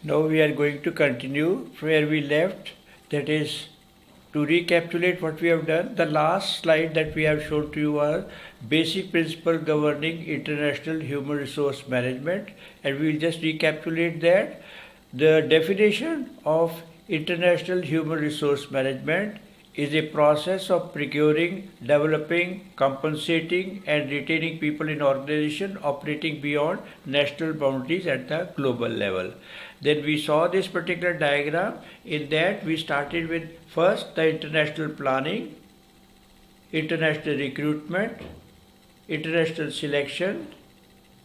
Now we are going to continue where we left, that is to recapitulate what we have done. The last slide that we have shown to you was basic principle governing international human resource management, and we will just recapitulate that. The definition of international human resource management is a process of procuring, developing, compensating and retaining people in organization operating beyond national boundaries at the global level. Then we saw this particular diagram. In that we started with first the international planning, international recruitment, international selection,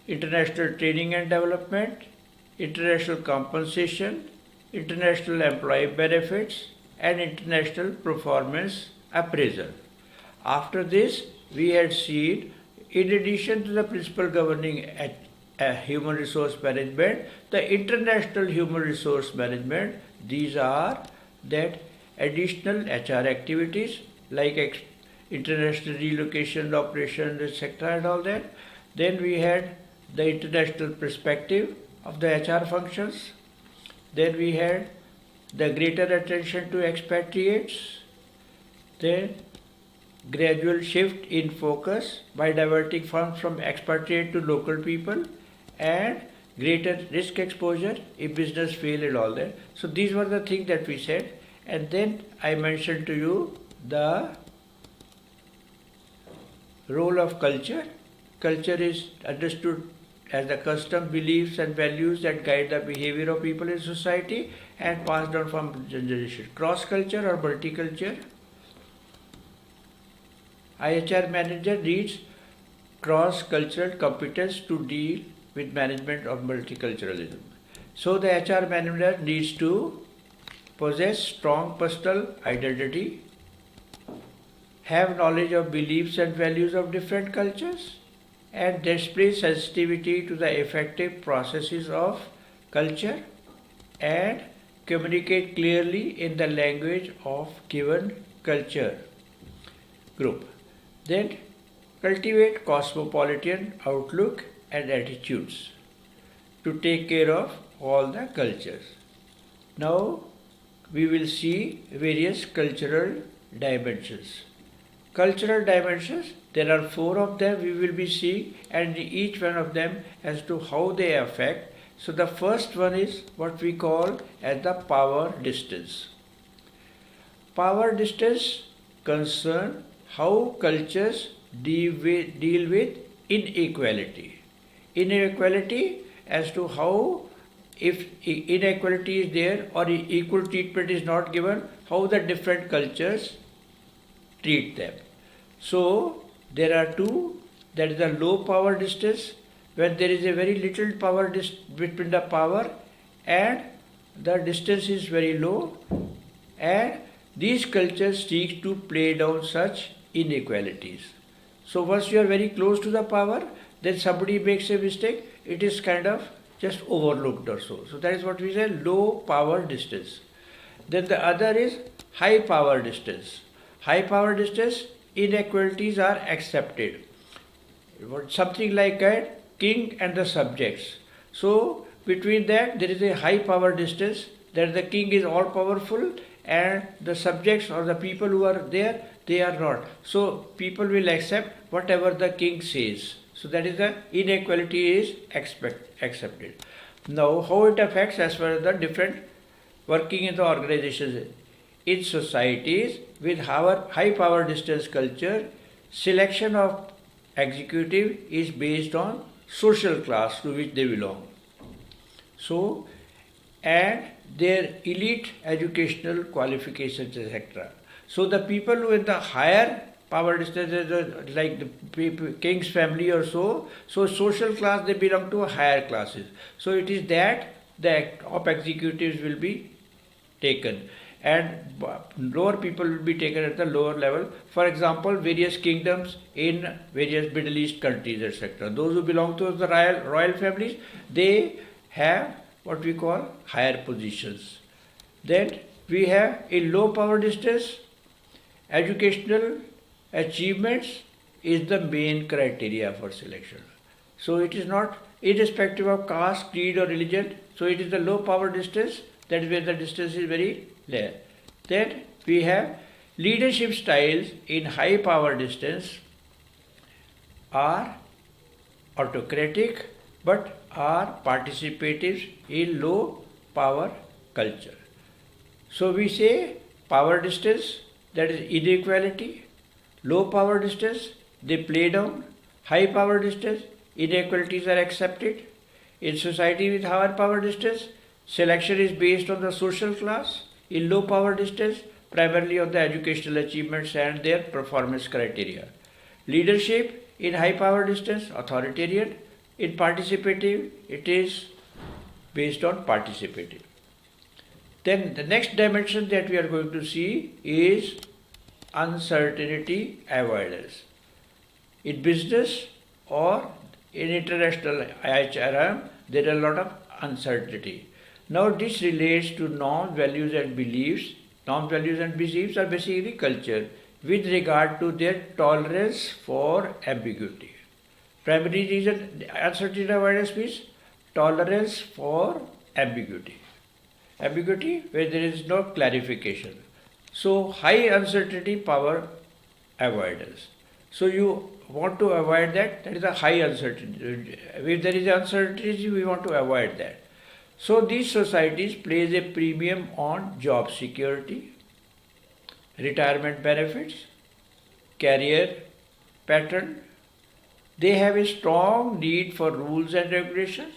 international training and development, international compensation, international employee benefits, and international performance appraisal. After this, we had seen, in addition to the principle governing human resource management, the international human resource management. These are that additional HR activities like international relocation, operations, etc. and all that. Then we had the international perspective of the HR functions. Then we had the greater attention to expatriates, then gradual shift in focus by diverting funds from expatriate to local people, and greater risk exposure if business fail and all that. So these were the things that we said, and then I mentioned to you the role of culture. Culture is understood as the custom, beliefs and values that guide the behavior of people in society and passed down from generation. Cross-culture or multiculture. IHR manager needs cross-cultural competence to deal with management of multiculturalism. So the HR manager needs to possess strong personal identity, have knowledge of beliefs and values of different cultures, and display sensitivity to the effective processes of culture and communicate clearly in the language of given culture group. Then cultivate cosmopolitan outlook and attitudes to take care of all the cultures. Now we will see various cultural dimensions. Cultural dimensions, there are 4 of them we will be seeing, and each one of them as to how they affect. So the first one is what we call as the power distance. Power distance concern how cultures deal with inequality. Inequality as to how, if inequality is there or equal treatment is not given, how the different cultures treat them. So there are 2, that is the low power distance, when there is a very little power between the power and the distance is very low, and these cultures seek to play down such inequalities. So once you are very close to the power, then somebody makes a mistake, it is kind of just overlooked or so. So that is what we say, low power distance. Then the other is high power distance. High power distance, inequalities are accepted. Something like a king and the subjects. So between that there is a high power distance, that the king is all powerful and the subjects or the people who are there, they are not. So people will accept whatever the king says. So that is the inequality is accepted. Now how it affects as far as the different working in the organizations. In societies with high power distance culture, selection of executive is based on social class to which they belong. So, and their elite educational qualifications, etc. So the people who in the higher power distance, like the king's family or so social class, they belong to higher classes. So it is that the top executives will be taken, and lower people will be taken at the lower level. For example, various kingdoms in various Middle East countries, etc. Those who belong to the royal families, they have what we call higher positions. Then we have in low power distance, educational achievements is the main criteria for selection. So it is not irrespective of caste, creed or religion. So it is the low power distance, that is where the distance is very low. Then we have leadership styles in high power distance are autocratic but are participative in low power culture. So we say power distance, that is inequality, low power distance, they play down, high power distance, inequalities are accepted. In society with higher power distance, selection is based on the social class. In low power distance, primarily on the educational achievements and their performance criteria. Leadership in high power distance, authoritarian. In participative, it is based on participative. Then the next dimension that we are going to see is uncertainty avoidance. In business or in international IHRM, there are a lot of uncertainty. Now this relates to norms, values and beliefs. Norms, values and beliefs are basically culture with regard to their tolerance for ambiguity. Primary reason uncertainty avoidance means tolerance for ambiguity. Ambiguity where there is no clarification. So high uncertainty power avoidance. So you want to avoid that, that is a high uncertainty. If there is uncertainty, we want to avoid that. So these societies place a premium on job security, retirement benefits, career pattern. They have a strong need for rules and regulations.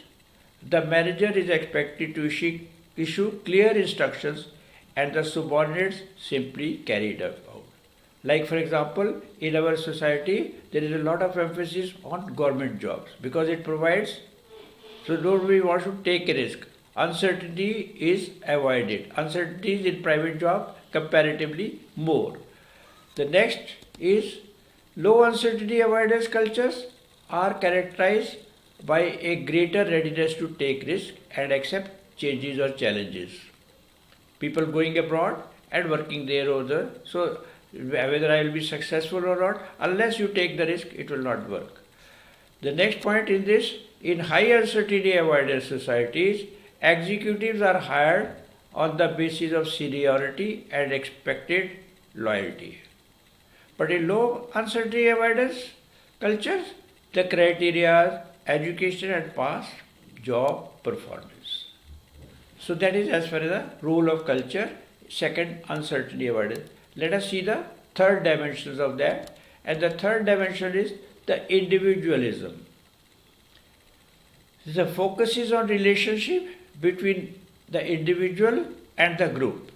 The manager is expected to issue clear instructions and the subordinates simply carry it out. Like for example, in our society, there is a lot of emphasis on government jobs because it provides, so don't we want to take a risk. Uncertainty is avoided. Uncertainty is in private job comparatively more. The next is low uncertainty avoidance cultures are characterized by a greater readiness to take risk and accept changes or challenges. People going abroad and working there or there. So whether I will be successful or not, unless you take the risk, it will not work. The next point in this, in high uncertainty avoidance societies, executives are hired on the basis of seniority and expected loyalty. But in low uncertainty avoidance cultures, the criteria are education and past job performance. So that is as far as the role of culture, second uncertainty avoidance. Let us see the third dimensions of that. And the third dimension is the individualism. The focus is on relationship between the individual and the group.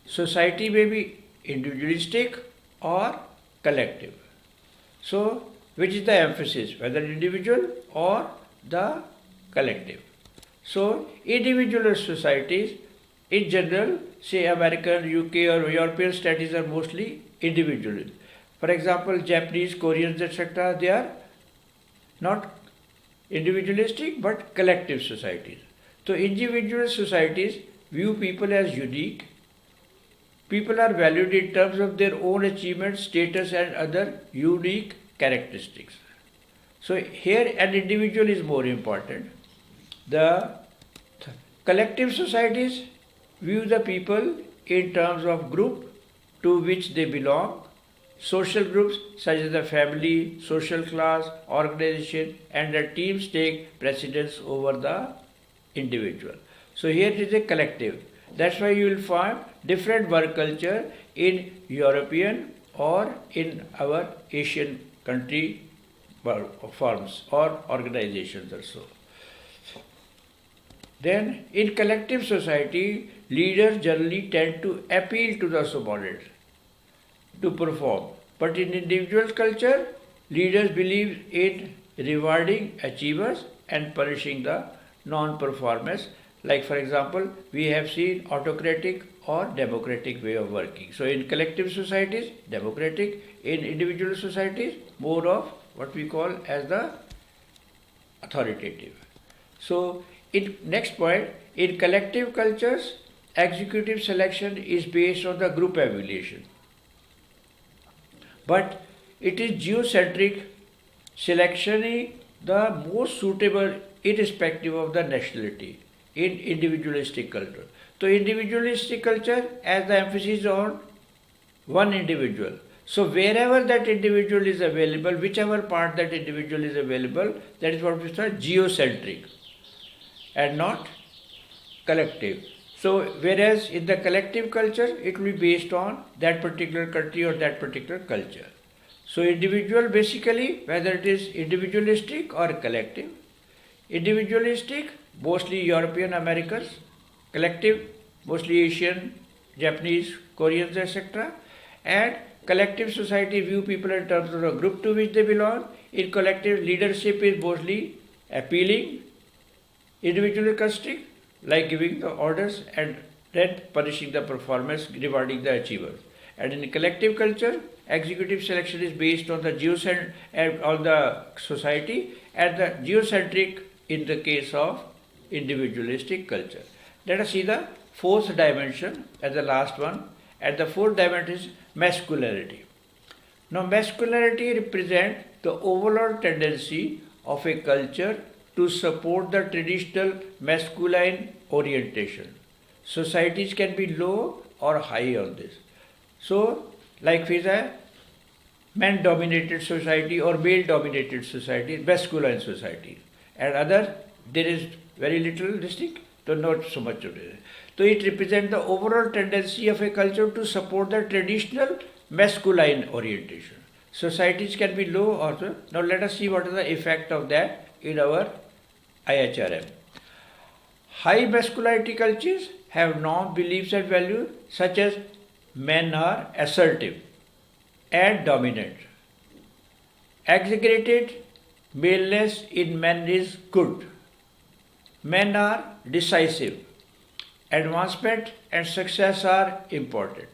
Society may be individualistic or collective. So, which is the emphasis, whether individual or the collective? So, individualist societies, in general, say American, UK or European studies are mostly individualist. For example, Japanese, Koreans, etc., they are not individualistic but collective societies. So individual societies view people as unique. People are valued in terms of their own achievements, status and other unique characteristics. So here an individual is more important. The collective societies view the people in terms of group to which they belong. Social groups such as the family, social class, organization and the teams take precedence over the individual. So here it is a collective. That's why you will find different work culture in European or in our Asian country forms or organizations also. Then in collective society, leaders generally tend to appeal to the subordinates to perform. But in individual culture, leaders believe in rewarding achievers and punishing the non-performers. Like for example, we have seen autocratic or democratic way of working. So in collective societies, democratic. In individual societies, more of what we call as the authoritative. So in next point, in collective cultures, executive selection is based on the group evaluation. But it is geocentric, selectioning the most suitable irrespective of the nationality in individualistic culture. So individualistic culture has the emphasis on one individual. So wherever that individual is available, whichever part that individual is available, that is what we call geocentric and not collective. So whereas in the collective culture, it will be based on that particular country or that particular culture. So individual basically, whether it is individualistic or collective. Individualistic, mostly European Americans. Collective, mostly Asian, Japanese, Koreans, etc. And collective society view people in terms of the group to which they belong. In collective, leadership is mostly appealing, individualistic, like giving the orders and then punishing the performance, rewarding the achievers. And in collective culture, executive selection is based on the on the society, and the geocentric in the case of individualistic culture. Let us see the fourth dimension as the last one, and the fourth dimension is masculinity. Now, masculinity represents the overall tendency of a culture to support the traditional masculine orientation. Societies can be low or high on this. So, like with a man-dominated society or male-dominated society, masculine society, and other, there is very little distinct, so not so much of it. So it represents the overall tendency of a culture to support the traditional masculine orientation. Societies can be low also. Now let us see what is the effect of that in our IHRM. High masculinity cultures have norm, beliefs and values such as men are assertive and dominant. Exaggerated maleness in men is good. Men are decisive. Advancement and success are important.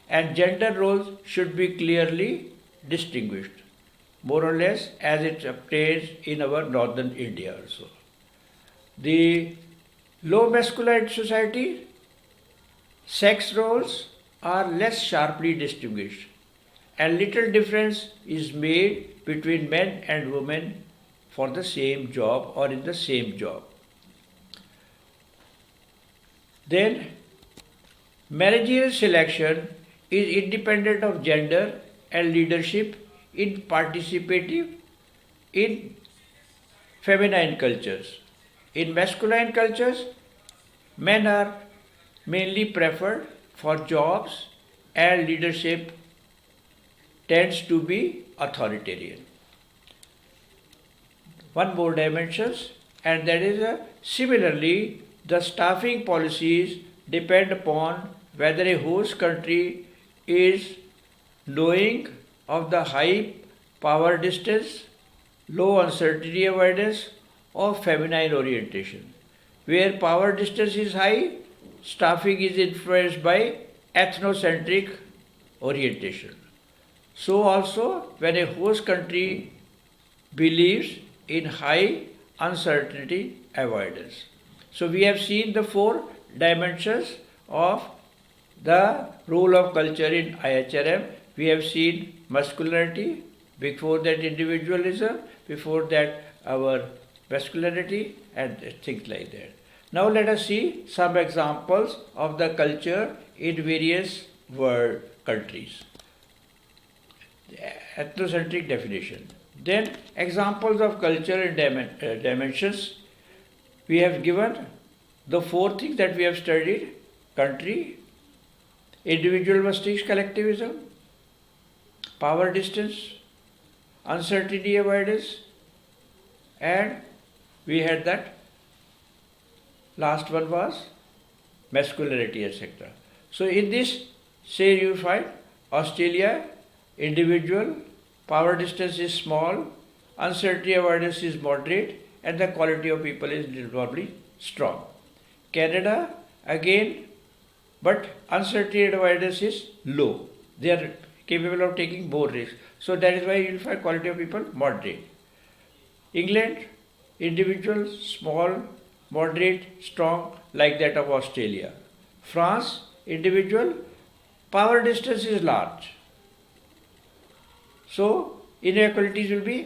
And gender roles should be clearly distinguished, more or less as it obtains in our northern India also. The low masculine society, sex roles are less sharply distinguished, and little difference is made between men and women for the same job or in the same job. Then, managerial selection is independent of gender and leadership in participative in feminine cultures. In masculine cultures, men are mainly preferred for jobs and leadership tends to be authoritarian. One more dimensions, and that is similarly the staffing policies depend upon whether a host country is knowing of the high power distance, low uncertainty avoidance, or feminine orientation. Where power distance is high, staffing is influenced by ethnocentric orientation. So also when a host country believes in high uncertainty avoidance. So we have seen the four dimensions of the role of culture in IHRM. We have seen masculinity, before that individualism, before that our masculinity and things like that. Now let us see some examples of the culture in various world countries. Ethnocentric definition. Then examples of culture in dimensions. We have given the four things that we have studied: country, individualistic collectivism, power distance, uncertainty avoidance, and we had that last one was masculinity, etc. So in this, say you find Australia, individual, power distance is small, uncertainty avoidance is moderate, and the quality of people is probably strong. Canada, again, but uncertainty avoidance is low. They are capable of taking more risks. So that is why you will find quality of people moderate. England, individual, small, moderate, strong, like that of Australia. France, individual, power distance is large. So inequalities will be